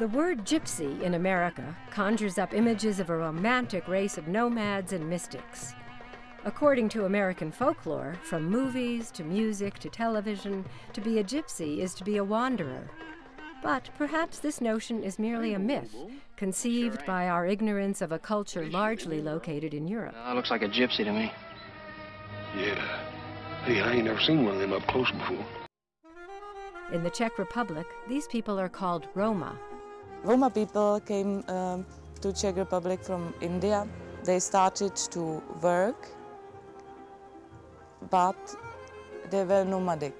The word gypsy in America conjures up images of a romantic race of nomads and mystics. According to American folklore, from movies to music to television, to be a gypsy is to be a wanderer. But perhaps this notion is merely a myth, conceived by our ignorance of a culture largely located in Europe. Looks like a gypsy to me. Yeah. Hey, I ain't never seen one of them up close before. In the Czech Republic, these people are called Roma. Roma people came to Czech Republic from India. They started to work, but they were nomadic.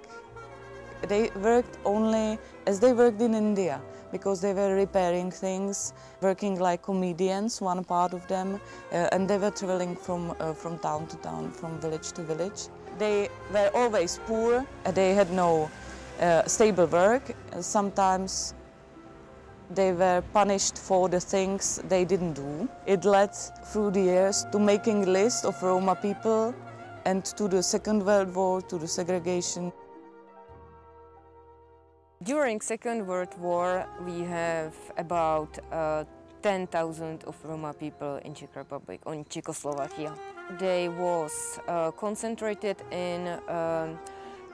They worked only as they worked in India, because they were repairing things, working like comedians, one part of them, and they were traveling from town to town, from village to village. They were always poor, they had no stable work. Sometimes they were punished for the things they didn't do. It led through the years to making a list of Roma people and to the Second World War, to the segregation. During Second World War, we have about 10,000 of Roma people in Czech Republic, on Czechoslovakia. They was concentrated in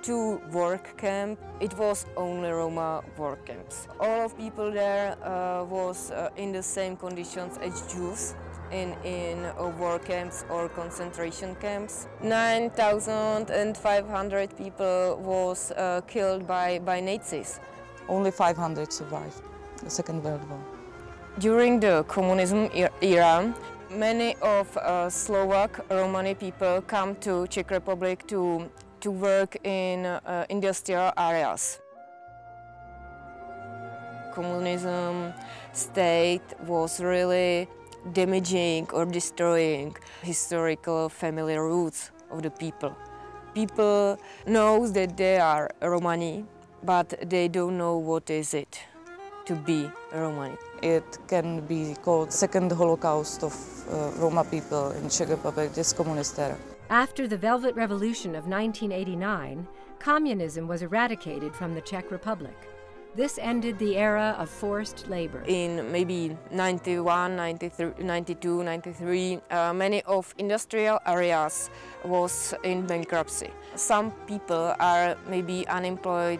2 work camps. It was only Roma work camps. All of people there was in the same conditions as Jews in work camps or concentration camps. 9,500 people was killed by Nazis. Only 500 survived the Second World War. During the communism era, many of Slovak Romani people come to Czech Republic to work in industrial areas. Communism state was really damaging or destroying historical family roots of the people. People know that they are Romani, but they don't know what is it to be Romani. It can be called second Holocaust of Roma people in Czech Republic, this communist era. After the Velvet Revolution of 1989, communism was eradicated from the Czech Republic. This ended the era of forced labor. In maybe 91, 93, 92, 93, many of industrial areas was in bankruptcy. Some people are maybe unemployed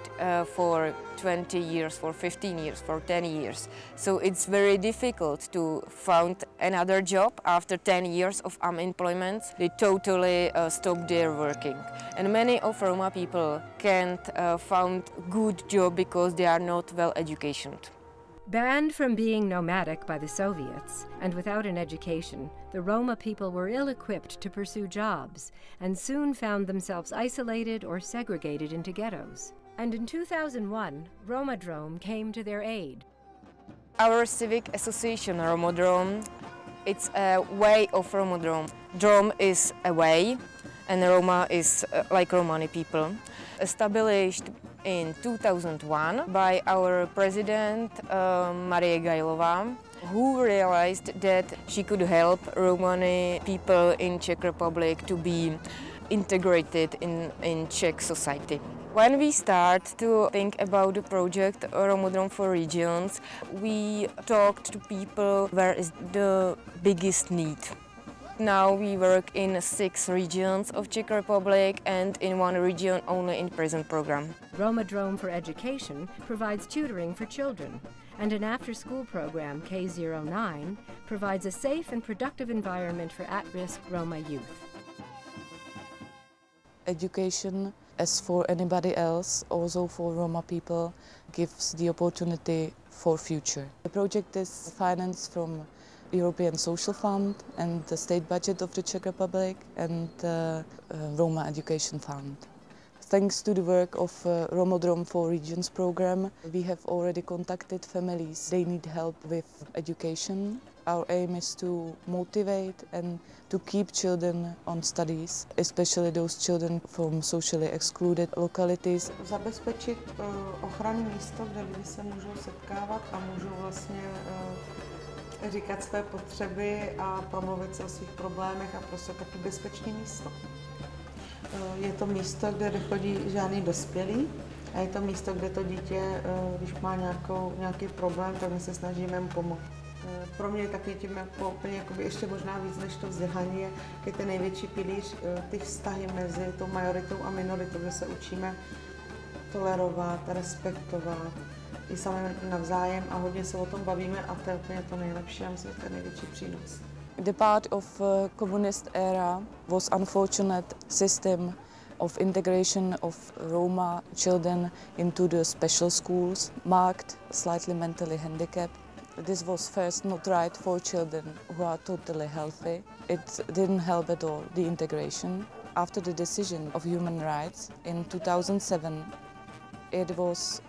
for 20 years, for 15 years, for 10 years. So it's very difficult to find another job after 10 years of unemployment. They totally stop their working. And many of Roma people can't find good job because they are not well educated. Banned from being nomadic by the Soviets and without an education, the Roma people were ill-equipped to pursue jobs and soon found themselves isolated or segregated into ghettos. And in 2001, Romadrome came to their aid. Our civic association, Romadrome, it's a way of Romadrome. Drome is a way, and Roma is like Romani people. Established in 2001 by our president, Marie Gajlová, who realized that she could help Romani people in Czech Republic to be integrated in Czech society. When we start to think about the project Romadrome for Regions, we talked to people where is the biggest need. Now we work in 6 regions of Czech Republic and in 1 region only in prison program. Romadrome for Education provides tutoring for children, and an after-school program, K09, provides a safe and productive environment for at-risk Roma youth. Education, as for anybody else, also for Roma people, gives the opportunity for future. The project is financed from European Social Fund and the state budget of the Czech Republic and the Roma Education Fund. Thanks to the work of Romadrome for Regions program, we have already contacted families. They need help with education. Our aim is to motivate and to keep children on studies, especially those children from socially excluded localities. Zabezpečit ochranné místo, kde lidi se můžou setkávat a můžou vlastně říkat své potřeby a promluvit se o svých problémech a prostě taky bezpečné místo. Je to místo, kde nechodí žádný dospělí, A je to místo, kde to dítě, když má nějaký problém, tak my se snažíme mu pomoct. Pro mě taky tím jako úplně jakoby ještě možná víc než to vzdělání je ten největší pilíř ty vztahy mezi tou majoritou a minoritou, kde se učíme tolerovat, respektovat i sami navzájem a hodně se o tom bavíme a to je úplně to nejlepší a myslím, že to je největší přínos. The part of communist era was unfortunate system of integration of Roma children into the special schools, marked slightly mentally handicapped. This was first not right for children who are totally healthy. It didn't help at all, the integration. After the decision of human rights in 2007, it was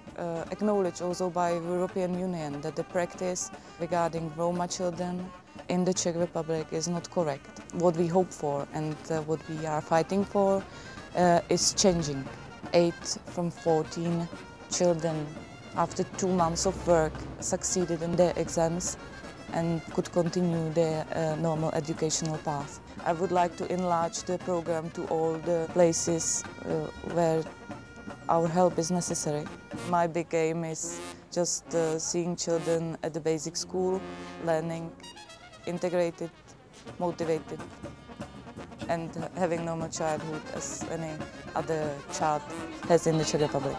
acknowledged also by the European Union that the practice regarding Roma children in the Czech Republic is not correct. What we hope for and what we are fighting for is changing. 8 from 14 children after 2 months of work succeeded in their exams and could continue their normal educational path. I would like to enlarge the program to all the places where our help is necessary. My big aim is just seeing children at the basic school, learning, integrated, motivated, and having normal childhood as any other child has in the Czech Republic.